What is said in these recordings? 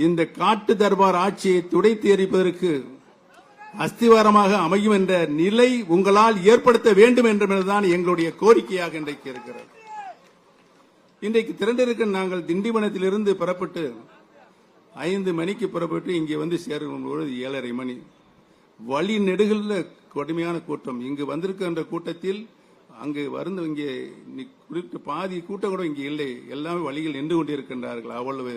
இந்த காட்டு தர்பார் ஆட்சியை துடைத்து எறிப்பதற்கு அஸ்திவாரமாக அமையும் என்ற நிலை உங்களால் ஏற்படுத்த வேண்டும் என்பதுதான் எங்களுடைய கோரிக்கையாக இன்றைக்கு இருக்கிறது. இன்றைக்கு திரண்டிருக்க நாங்கள் திண்டிவனத்திலிருந்து புறப்பட்டு 5 மணிக்கு புறப்பட்டு இங்கே வந்து சேரும் பொழுது 7:30 மணி. வழி நெடுகில் கடுமையான கூட்டம். இங்கு வந்திருக்கின்ற கூட்டத்தில் அங்கு வந்து இங்கே குறித்து பாதி கூட்டம் கூட இங்கே இல்லை. எல்லாமே வழியில் நின்று கொண்டிருக்கின்றார்கள். அவ்வளவு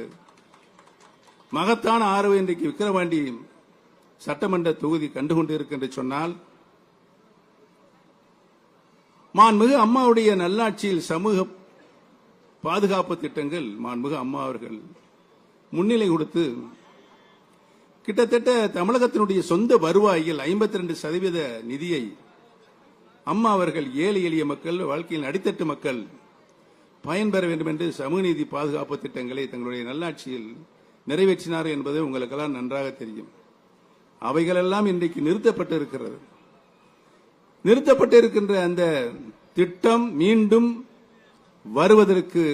மகத்தான ஆர்வம் இன்றைக்கு விக்கிரவாண்டி சட்டமன்ற தொகுதி கண்டுகொண்டிருக்கின்ற சொன்னால், மாண்புமிகு அம்மாவுடைய நல்லாட்சியில் சமூக பாதுகாப்பு திட்டங்கள் மாண்புமிகு அம்மா அவர்கள் முன்னிலை கொடுத்து கிட்டத்தட்ட தமிழகத்தினுடைய சொந்த வருவாயில் 52% நிதியை அம்மா அவர்கள் ஏழை எளிய மக்கள், வாழ்க்கையில் அடித்தட்டு மக்கள் பயன்பெற வேண்டும் என்று சமூக நீதி பாதுகாப்பு திட்டங்களை தங்களுடைய நல்லாட்சியில் நிறைவேற்றினார் என்பது உங்களுக்கெல்லாம் நன்றாக தெரியும். அவைகளெல்லாம் இன்றைக்கு நிறுத்தப்பட்டிருக்கிறது. நிறுத்தப்பட்டிருக்கின்ற அந்த திட்டம் மீண்டும் வருவதற்கு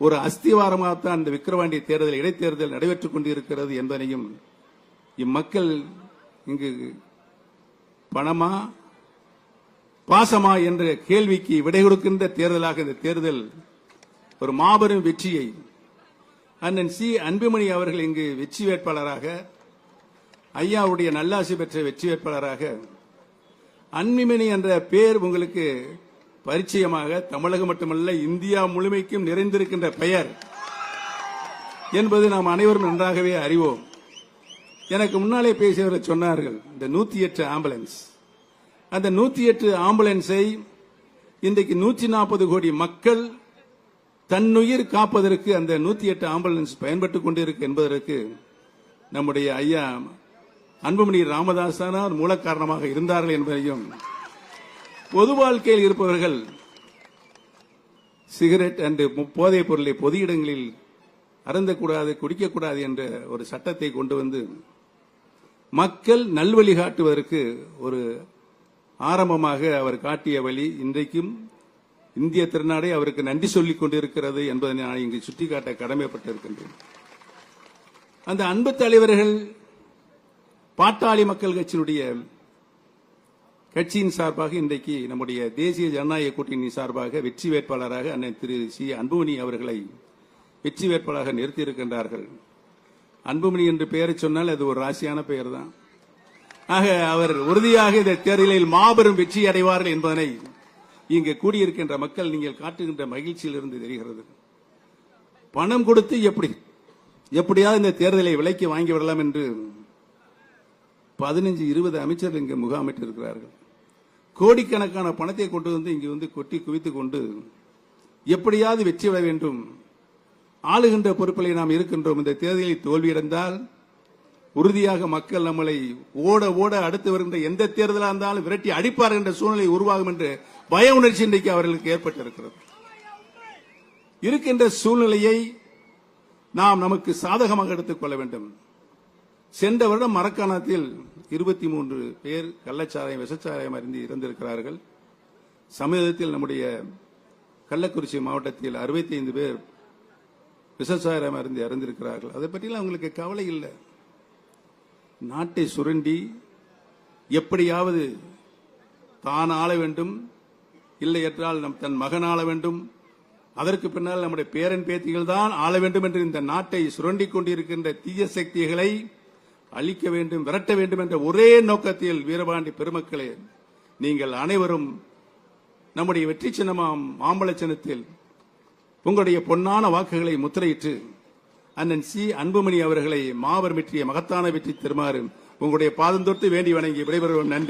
ஒரு அஸ்திவாரமாகத்தான் இந்த விக்கிரவாண்டி தேர்தல் இடைத்தேர்தல் நடைபெற்றுக் கொண்டிருக்கிறது என்பதையும் இம்மக்கள் இங்கு பணமா பாசமா என்ற கேள்விக்கு விடை கொடுக்கின்ற தேர்தலாக இந்த தேர்தல் ஒரு மாபெரும் வெற்றியை அண்ணன் சி அன்புமணி அவர்கள் இங்கு வெற்றி வேட்பாளராக, ஐயாவுடைய நல்லாசி பெற்ற வெற்றி வேட்பாளராக, அன்புமணி என்ற பெயர் உங்களுக்கு பரிச்சயமாக தமிழகம் மட்டுமல்ல இந்தியா முழுமைக்கும் நிறைந்திருக்கின்ற பெயர் என்பது நாம் அனைவரும் நன்றாகவே அறிவோம். எனக்கு முன்னாலே பேசியவர்கள் சொன்னார்கள் இந்த 108 ஆம்புலன்ஸ். அந்த 108 ஆம்புலன்ஸை இன்றைக்கு 140 கோடி மக்கள் தன்னுயிர் காப்பதற்கு அந்த 108 ஆம்புலன்ஸ் பயன்பட்டுக் கொண்டிருக்கு என்பதற்கு நம்முடைய ஐயா அன்புமணி ராமதாசனார் மூல காரணமாக இருந்தார்கள் என்பதையும், பொது வாழ்க்கையில் இருப்பவர்கள் சிகரெட் அண்ட் போதைப் பொருளை பொது இடங்களில் அருந்தக்கூடாது, குடிக்கக்கூடாது என்ற ஒரு சட்டத்தை கொண்டு வந்து மக்கள் நல்வழி காட்டுவதற்கு ஒரு ஆரம்பமாக அவர் காட்டிய வழி இன்றைக்கும் இந்திய திருநாடே அவருக்கு நன்றி சொல்லிக் கொண்டிருக்கிறது என்பதை நான் இங்கு சுட்டிக்காட்ட கடமைப்பட்டிருக்கின்றேன். அந்த அன்பு தலைவர்கள் பாட்டாளி மக்கள் கட்சியின் சார்பாக இன்றைக்கு நம்முடைய தேசிய ஜனநாயக கூட்டணி சார்பாக வெற்றி வேட்பாளராக அண்ணன் திரு சி அன்புமணி அவர்களை வெற்றி வேட்பாளராக நிறுத்தியிருக்கின்றார்கள். அன்புமணி என்று பெயரை சொன்னால் அது ஒரு ராசியான பெயர் தான். ஆக அவர் உறுதியாக இந்த தேர்தலில் மாபெரும் வெற்றி அடைவார்கள் என்பதனை இங்கு கூடியிருக்கின்ற மக்கள் நீங்கள் காட்டுகின்ற மகிழ்ச்சியில் இருந்து தெரிகிறது. பணம் கொடுத்து எப்படியாவது இந்த தேர்தலை விலைக்கு வாங்கி விடலாம் என்று 15-20 அமைச்சர்கள் இங்கு முகாமிட்டிருக்கிறார்கள். கோடிக்கணக்கான பணத்தை கொண்டு வந்து இங்கு வந்து கொட்டி குவித்துக் கொண்டு எப்படியாவது வெற்றி பெற வேண்டும், ஆளுகின்ற பொறுப்பில் நாம் இருக்கின்றோம், இந்த தேர்தலில் தோல்வியடைந்தால் உறுதியாக மக்கள் நம்மளை ஓட ஓட அடுத்து வருகின்ற எந்த தேர்தலாக இருந்தாலும் விரட்டி அடிப்பார் என்ற சூழ்நிலை உருவாகும் என்று பய உணர்ச்சி இன்றைக்கு அவர்களுக்கு ஏற்பட்டிருக்கிறது. இருக்கின்ற சூழ்நிலையை நாம் நமக்கு சாதகமாக எடுத்துக் கொள்ள வேண்டும். சென்ற வருடம் மரக்காணத்தில் 23 பேர் கள்ளச்சாராயம் விஷச்சாராயம் அறிந்து இறந்திருக்கிறார்கள். சமீபத்தில் நம்முடைய கள்ளக்குறிச்சி மாவட்டத்தில் 65 பேர் விஷச்சாராயம் அறிந்து இறந்திருக்கிறார்கள். அதை பற்றியெல்லாம் அவங்களுக்கு கவலை இல்லை. நாட்டை சுரண்டி எப்படியாவது தான் ஆள வேண்டும், இல்லை என்றால் தன் மகன் ஆள வேண்டும், அதற்கு பின்னால் நம்முடைய பேரன் பேத்திகள் தான் ஆள வேண்டும் என்று இந்த நாட்டை சுரண்டி கொண்டிருக்கின்ற தீய சக்திகளை அழிக்க வேண்டும், விரட்ட வேண்டும் என்ற ஒரே நோக்கத்தில் வீரபாண்டி பெருமக்களே, நீங்கள் அனைவரும் நம்முடைய வெற்றி சின்னமாம் மாம்பழ சின்னத்தில் உங்களுடைய பொன்னான வாக்குகளை முத்திரையிட்டு அண்ணன் சி அன்புமணி அவர்களை மாபெரும் வெற்றியை மகத்தான வெற்றி தருமாறு உங்களுடைய பாதம் தொட்டு வேண்டி வணங்கி விடைபெறுவோம். நன்றி.